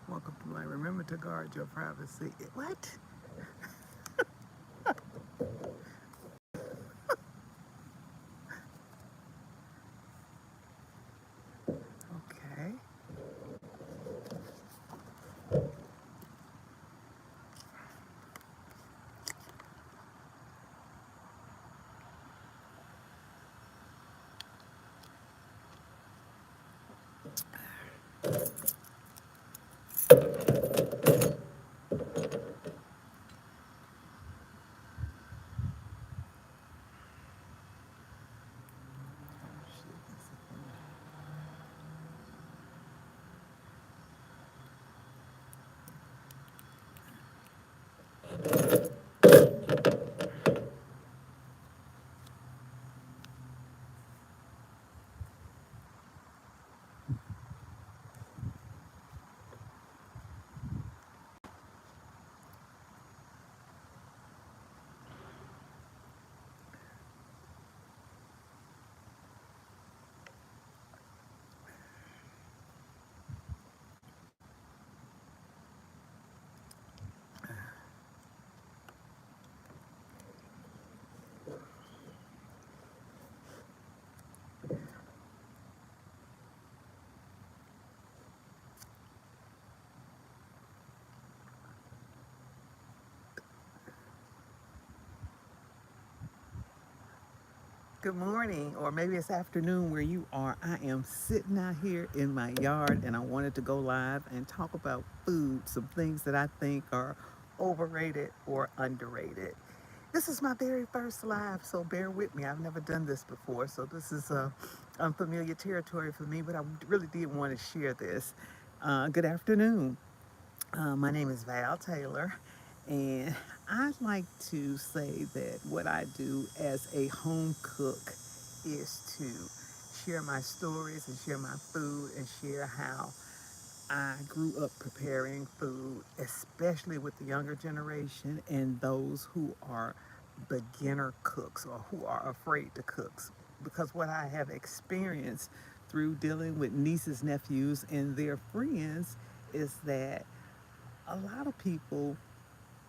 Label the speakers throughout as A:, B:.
A: Welcome to my remember to guard your privacy. What? Okay. Good morning, or maybe it's afternoon where you are. I am sitting out here in my yard and I wanted to go live and talk about food, some things that I think are overrated or underrated. This is my very first live, so bear with me. I've never done this before, so this is unfamiliar territory for me, but I really did want to share this. Good afternoon. My name is Val Taylor, and I'd like to say that what I do as a home cook is to share my stories and share my food and share how I grew up preparing food, especially with the younger generation and those who are beginner cooks or who are afraid to cook. Because what I have experienced through dealing with nieces, nephews, and their friends is that a lot of people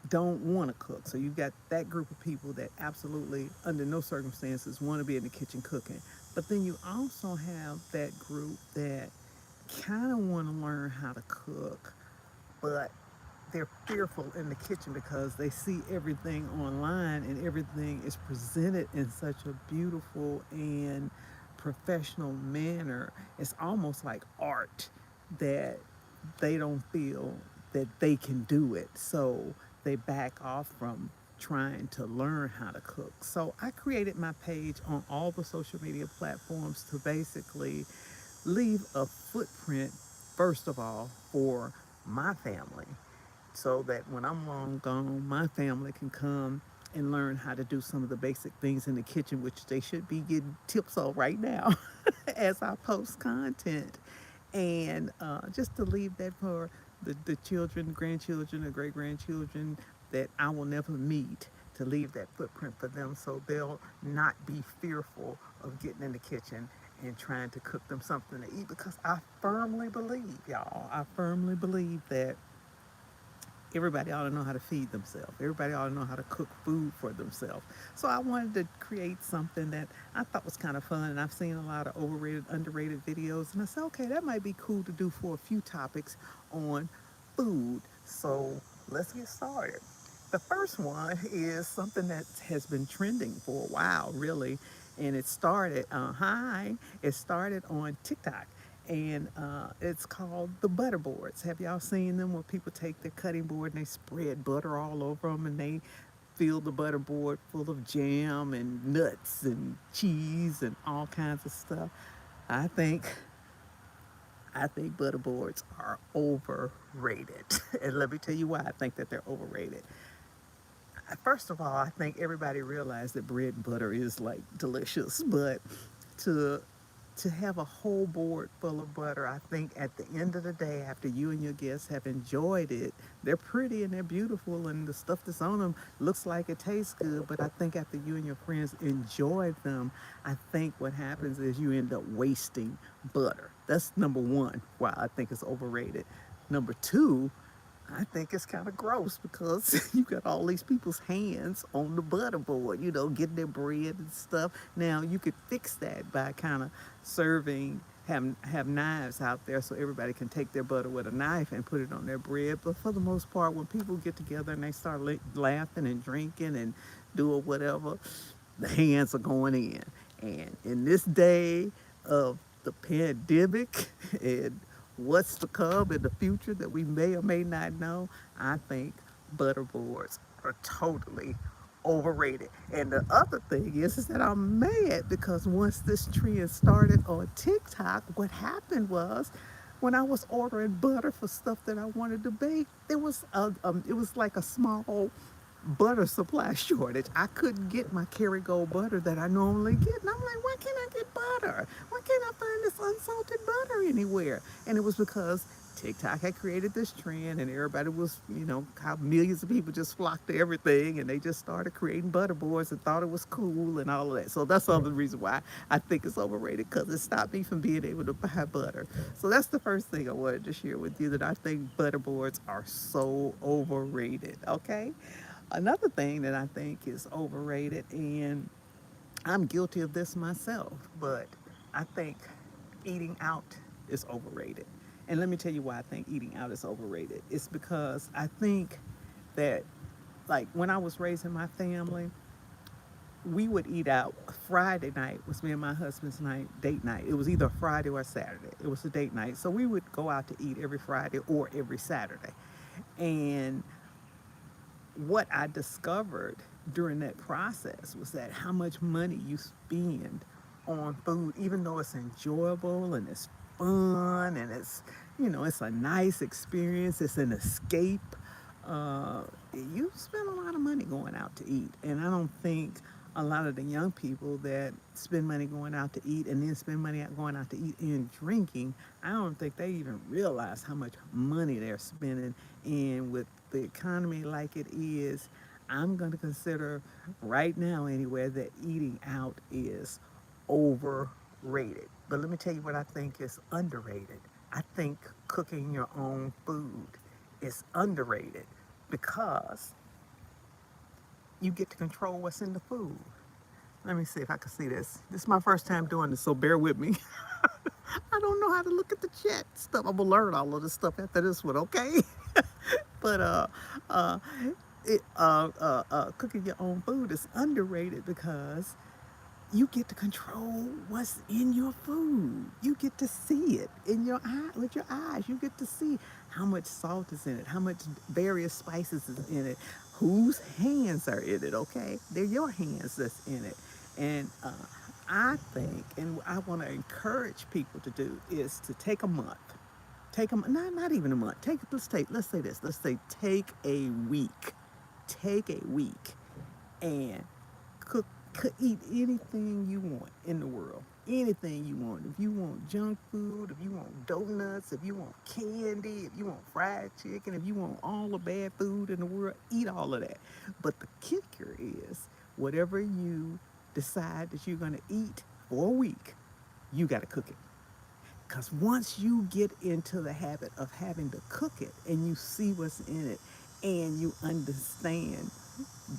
A: don't want to cook. So you've got that group of people that absolutely, under no circumstances, want to be in the kitchen cooking. But then you also have that group that kind of want to learn how to cook, but they're fearful in the kitchen because they see everything online and everything is presented in such a beautiful and professional manner. It's almost like art that they don't feel that they can do it. So they back off from trying to learn how to cook. So I created my page on all the social media platforms to basically leave a footprint, first of all, for my family so that when I'm long gone, my family can come and learn how to do some of the basic things in the kitchen, which they should be getting tips on right now as I post content. And just to leave that for the children, grandchildren, or great grandchildren that I will never meet, to leave that footprint for them so they'll not be fearful of getting in the kitchen and trying to cook them something to eat because I firmly believe, y'all, I firmly believe that everybody ought to know how to feed themselves. Everybody ought to know how to cook food for themselves. So I wanted to create something that I thought was kind of fun. And I've seen a lot of overrated, underrated videos. And I said, okay, that might be cool to do for a few topics on food. So let's get started. The first one is something that has been trending for a while, really. And it started on TikTok and it's called the butter boards. Have y'all seen them where people take their cutting board and they spread butter all over them and they fill the butter board full of jam and nuts and cheese and all kinds of stuff? I think I think butter boards are overrated. And let me tell you why I think that they're overrated. First of all, I think everybody realized that bread and butter is like delicious, but to have a whole board full of butter, I think at the end of the day, after you and your guests have enjoyed it, they're pretty and they're beautiful, and the stuff that's on them looks like it tastes good. But I think after you and your friends enjoy them, I think what happens is you end up wasting butter. That's number one why I think it's overrated. Number two, I think it's kind of gross because you got all these people's hands on the butter board, getting their bread and stuff. Now, you could fix that by kind of serving, have knives out there so everybody can take their butter with a knife and put it on their bread. But for the most part, when people get together and they start laughing and drinking and doing whatever, the hands are going in. And in this day of the pandemic and what's to come in the future that we may or may not know, I think butterboards are totally overrated. And the other thing is that I'm mad because once this trend started on TikTok, what happened was when I was ordering butter for stuff that I wanted to bake, it was like a small butter supply shortage. I couldn't get my Kerrygold butter that I normally get. And I'm like, why can't I get butter? Why can't I find this unsalted butter anywhere? And it was because TikTok had created this trend and everybody was, how millions of people just flocked to everything and they just started creating butter boards and thought it was cool and all of that. So that's all the reason why I think it's overrated because it stopped me from being able to buy butter. So that's the first thing I wanted to share with you that I think butter boards are so overrated, okay? Another thing that I think is overrated, and I'm guilty of this myself, but I think eating out is overrated. And let me tell you why I think eating out is overrated. It's because I think that, like, when I was raising my family, we would eat out. Friday night was me and my husband's night, date night. It was either Friday or Saturday. It was a date night. So we would go out to eat every Friday or every Saturday. And what I discovered during that process was that how much money you spend on food, even though it's enjoyable and it's fun and it's a nice experience, it's an escape. Uh, you spend a lot of money going out to eat, and I don't think a lot of the young people that spend money going out to eat and then spend money going out to eat and drinking, I don't think they even realize how much money they're spending. And with the economy like it is, I'm going to consider right now anyway that eating out is overrated. But let me tell you what I think is underrated. I think cooking your own food is underrated because you get to control what's in the food. Let me see if I can see this. This is my first time doing this, so bear with me. I don't know how to look at the chat stuff. I'm gonna learn all of this stuff after this one, okay? But uh, cooking your own food is underrated because you get to control what's in your food. You get to see it in your eye with your eyes. You get to see how much salt is in it, how much various spices is in it, whose hands are in it. Okay, they're your hands that's in it, and I think, and I want to encourage people to do is to take a month. Take a not even a month. Let's say this. Let's say take a week. Take a week and cook, eat anything you want in the world. Anything you want. If you want junk food, if you want donuts, if you want candy, if you want fried chicken, if you want all the bad food in the world, eat all of that. But the kicker is whatever you decide that you're going to eat for a week, you got to cook it. Because once you get into the habit of having to cook it and you see what's in it and you understand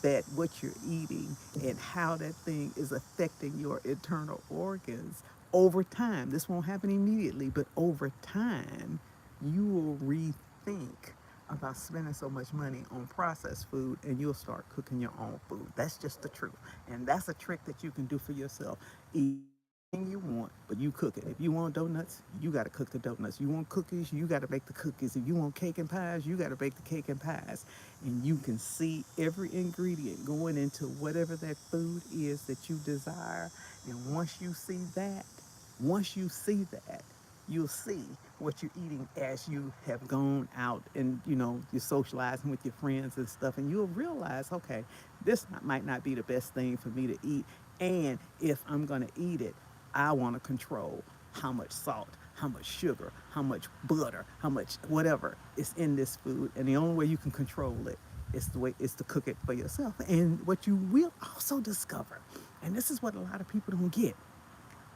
A: that what you're eating and how that thing is affecting your internal organs over time, this won't happen immediately, but over time, you will rethink about spending so much money on processed food and you'll start cooking your own food. That's just the truth. And that's a trick that you can do for yourself. Eat anything you want, but you cook it. If you want donuts, you got to cook the donuts. You want cookies, you got to make the cookies. If you want cake and pies, you got to bake the cake and pies. And you can see every ingredient going into whatever that food is that you desire. And once you see that, you'll see what you're eating as you have gone out and you're socializing with your friends and stuff, and you'll realize, okay, this might not be the best thing for me to eat, and if I'm going to eat it, I want to control how much salt, how much sugar, how much butter, how much whatever is in this food, and the only way you can control it is to cook it for yourself. And what you will also discover, and this is what a lot of people don't get,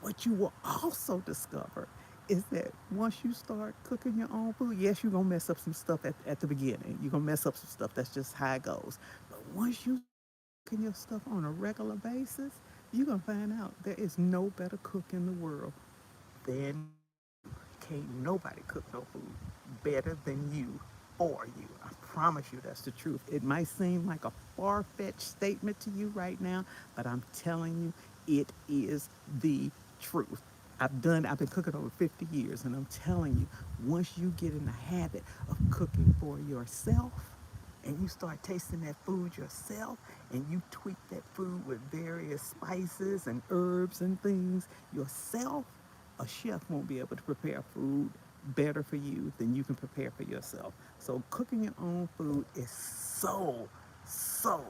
A: what you will also discover is that once you start cooking your own food, yes, you're gonna mess up some stuff at the beginning. You're gonna mess up some stuff. That's just how it goes. But once you start cooking your stuff on a regular basis, you're gonna find out there is no better cook in the world than you. Can't nobody cook no food better than you or you. I promise you that's the truth. It might seem like a far-fetched statement to you right now, but I'm telling you, it is the truth. I've been cooking over 50 years, and I'm telling you, once you get in the habit of cooking for yourself, and you start tasting that food yourself, and you tweak that food with various spices and herbs and things yourself, a chef won't be able to prepare food better for you than you can prepare for yourself. So cooking your own food is so, so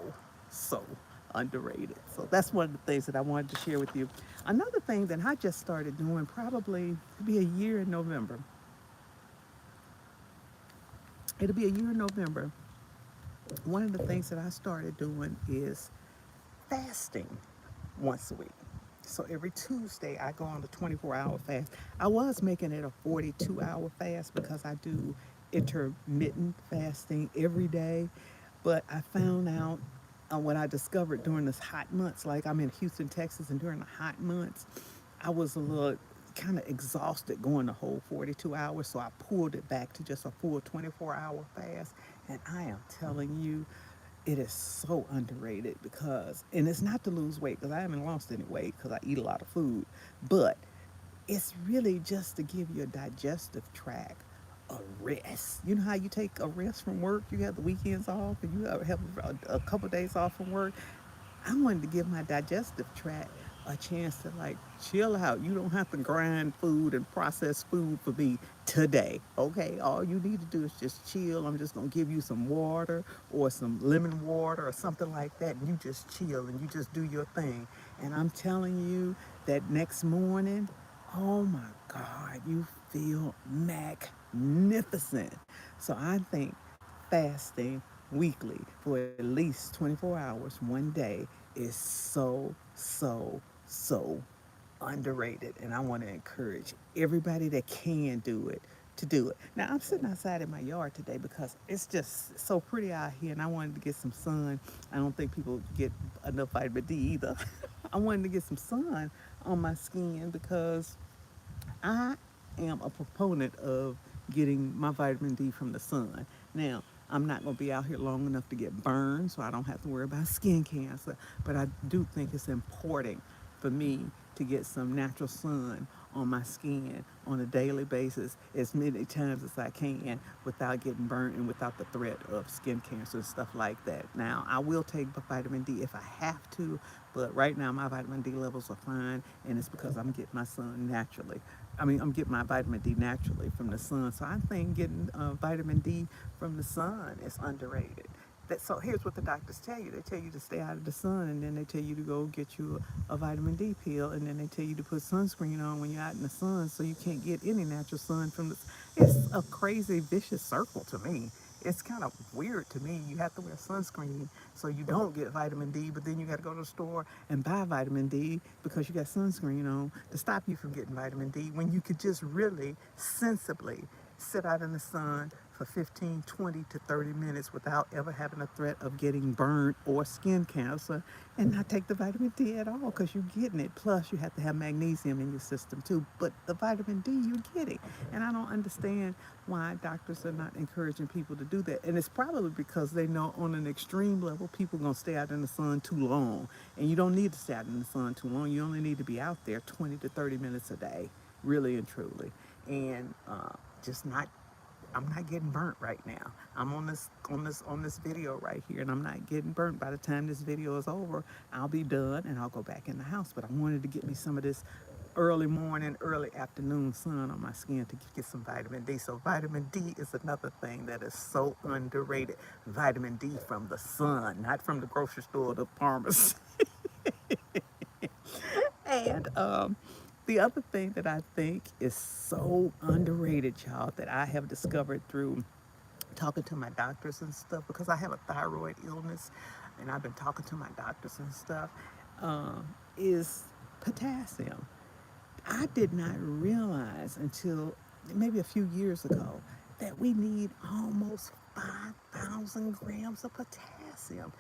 A: underrated. So that's one of the things that I wanted to share with you. Another thing that I just started doing, probably be a year in November. It'll be a year in November. One of the things that I started doing is fasting once a week. So every Tuesday, I go on the 24-hour fast. I was making it a 42-hour fast because I do intermittent fasting every day. But I found out what I discovered during this hot months, like I'm in Houston, Texas, and during the hot months, I was a little kind of exhausted going the whole 42 hours. So I pulled it back to just a full 24-hour fast. And I am telling you, it is so underrated because, and it's not to lose weight because I haven't lost any weight because I eat a lot of food, but it's really just to give your digestive tract a rest. You know how you take a rest from work? You have the weekends off and you have a couple of days off from work. I wanted to give my digestive tract a chance to like chill out. You don't have to grind food and process food for me today. Okay, all you need to do is just chill. I'm just gonna give you some water or some lemon water or something like that, and you just chill and you just do your thing. And I'm telling you that next morning, oh my God, you feel magnificent. So I think fasting weekly for at least 24 hours one day is so underrated. And I want to encourage everybody that can do it to do it. Now, I'm sitting outside in my yard today because it's just so pretty out here and I wanted to get some sun. I don't think people get enough vitamin D either. I wanted to get some sun on my skin because I am a proponent of getting my vitamin D from the sun. Now, I'm not going to be out here long enough to get burned, so I don't have to worry about skin cancer. But I do think it's important for me to get some natural sun on my skin on a daily basis as many times as I can without getting burnt and without the threat of skin cancer and stuff like that. Now, I will take vitamin D if I have to, but right now my vitamin D levels are fine, and it's because I'm getting my sun naturally. I'm getting my vitamin D naturally from the sun. So I think getting vitamin D from the sun is underrated. So here's what the doctors tell you. They tell you to stay out of the sun, and then they tell you to go get you a vitamin D pill, and then they tell you to put sunscreen on when you're out in the sun so you can't get any natural sun from the. It's a crazy, vicious circle to me. It's kind of weird to me. You have to wear sunscreen so you don't get vitamin D, but then you got to go to the store and buy vitamin D because you got sunscreen on to stop you from getting vitamin D when you could just really sensibly sit out in the sun for 15, 20 to 30 minutes without ever having a threat of getting burned or skin cancer and not take the vitamin D at all because you're getting it. Plus, you have to have magnesium in your system too. But the vitamin D, you're getting. And I don't understand why doctors are not encouraging people to do that. And it's probably because they know on an extreme level, people are going to stay out in the sun too long. And you don't need to stay out in the sun too long. You only need to be out there 20 to 30 minutes a day, really and truly. And just not I'm not getting burnt right now. I'm on this video right here, and I'm not getting burnt. By the time this video is over, I'll be done and I'll go back in the house. But I wanted to get me some of this early morning, early afternoon sun on my skin to get some vitamin D. So vitamin D is another thing that is so underrated. Vitamin D from the sun, not from the grocery store or the pharmacy. And the other thing that I think is so underrated, y'all, that I have discovered through talking to my doctors and stuff, because I have a thyroid illness and I've been talking to my doctors and stuff, is potassium. I did not realize until maybe a few years ago that we need almost 5,000 grams of potassium.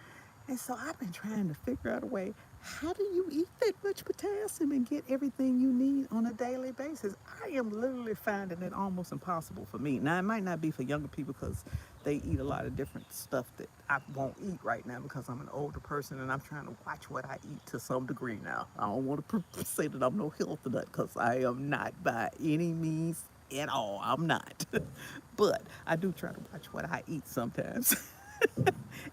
A: And so I've been trying to figure out a way, how do you eat that much potassium and get everything you need on a daily basis? I am literally finding it almost impossible for me. Now, it might not be for younger people because they eat a lot of different stuff that I won't eat right now because I'm an older person and I'm trying to watch what I eat to some degree now. I don't want to say that I'm no health nut because I am not by any means at all. I'm not. But I do try to watch what I eat sometimes.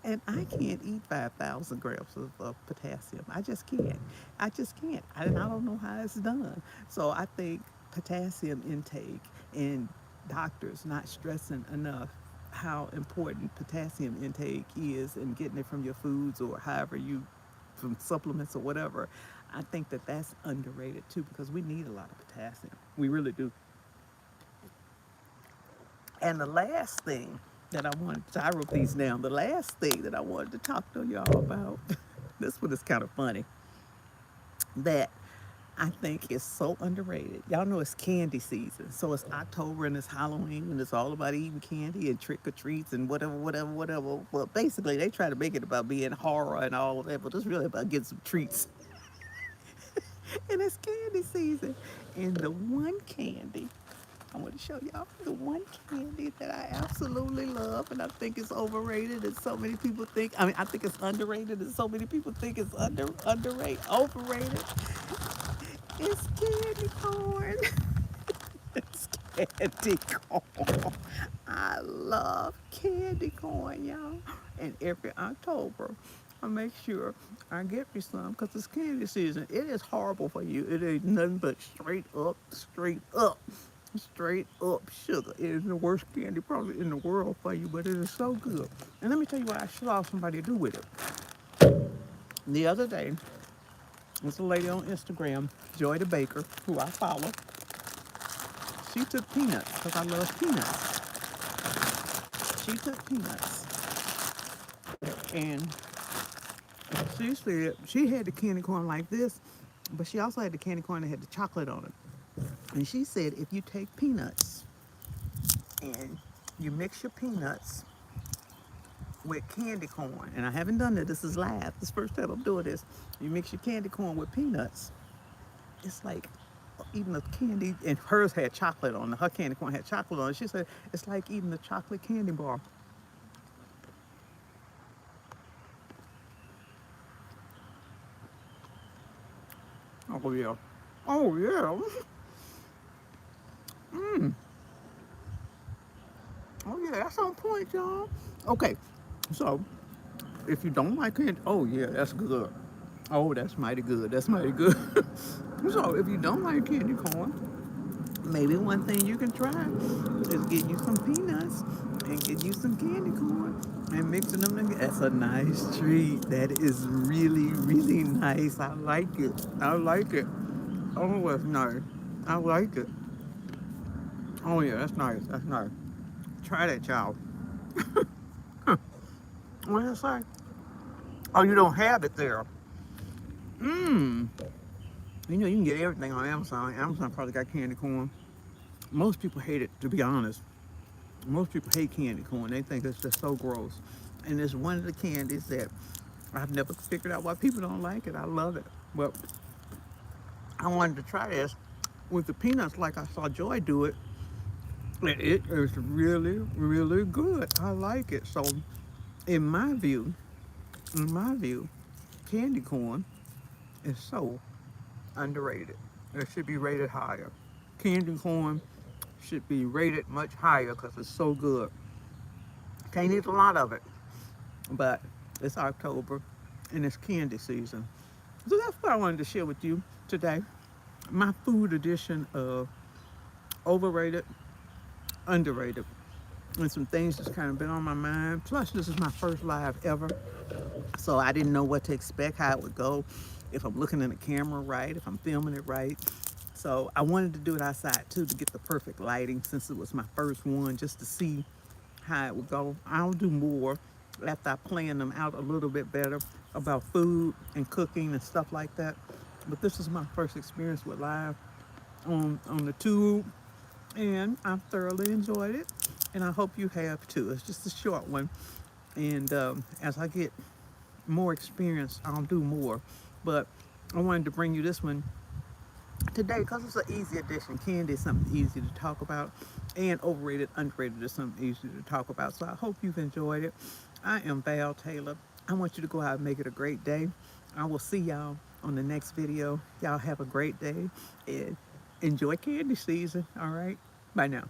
A: And I can't eat 5,000 grams of potassium. I just can't. I just can't. And I don't know how it's done. So I think potassium intake and doctors not stressing enough how important potassium intake is and getting it from your foods or however you, from supplements or whatever. I think that that's underrated too because we need a lot of potassium. We really do. And the last thing that I wanted to, I wrote these down. The last thing that I wanted to talk to y'all about, this one is kind of funny, that I think is so underrated. Y'all know it's candy season. So it's October and it's Halloween and it's all about eating candy and trick or treats and whatever, whatever, whatever. Well, basically, they try to make it about being horror and all of that, but it's really about getting some treats. And it's candy season. And the one candy I want to show y'all the one candy that I absolutely love and I think it's overrated and so many people think, I mean, I think it's underrated and so many people think it's underrated, overrated. It's candy corn. It's candy corn. I love candy corn, y'all. And every October, I make sure I get me some because it's candy season. It is horrible for you. It ain't nothing but straight up sugar. It is the worst candy probably in the world for you, but it is so good. And let me tell you what I saw somebody do with it. The other day, there's a lady on Instagram, Joy the Baker, who I follow. She took peanuts because I love peanuts. She took peanuts and she said she had the candy corn like this, but she also had the candy corn that had the chocolate on it. And she said if you take peanuts and you mix your peanuts with candy corn, and I haven't done that, this is live, this is the first time I'm doing this. You mix your candy corn with peanuts, it's like eating a candy, and hers had chocolate on it. Her candy corn had chocolate on it. She said it's like eating a chocolate candy bar. Oh yeah. Oh yeah. Oh yeah, that's on point, y'all. Okay, so if you don't like candy, oh yeah, that's good. Oh, that's mighty good. That's mighty good. So if you don't like candy corn, maybe one thing you can try is get you some peanuts and get you some candy corn and mixing them together. That's a nice treat. That is really, really nice. I like it. I like it. Oh, that's nice. I like it. Oh yeah, that's nice. That's nice. Try that, child. What did I say? Oh, you don't have it there. Mmm. You know, you can get everything on Amazon. Amazon probably got candy corn. Most people hate it, to be honest. Most people hate candy corn. They think it's just so gross. And it's one of the candies that I've never figured out why people don't like it. I love it. But I wanted to try this with the peanuts like I saw Joy do it. And it is really, really good. I like it. So in my view, candy corn is so underrated. It should be rated higher. Candy corn should be rated much higher because it's so good. Can't eat a lot of it, but it's October and it's candy season. So that's what I wanted to share with you today. My food edition of overrated, underrated, and some things that's kind of been on my mind. Plus, this is my first live ever, so I didn't know what to expect, how it would go, if I'm looking in the camera right, if I'm filming it right. So I wanted to do it outside too to get the perfect lighting since it was my first one, just to see how it would go. I'll do more after I plan them out a little bit better about food and cooking and stuff like that. But this is my first experience with live. on the tube, and I thoroughly enjoyed it, and I hope you have too. It's just a short one, and as I get more experience, I'll do more. But I wanted to bring you this one today because it's an easy addition. Candy is something easy to talk about, and overrated, underrated is something easy to talk about. So I hope you've enjoyed it. I am Val Taylor. I want you to go out and make it a great day. I will see y'all on the next video. Y'all have a great day and enjoy candy season. All right. Bye now.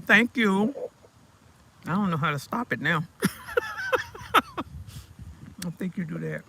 A: Thank you. I don't know how to stop it now. I think you do that.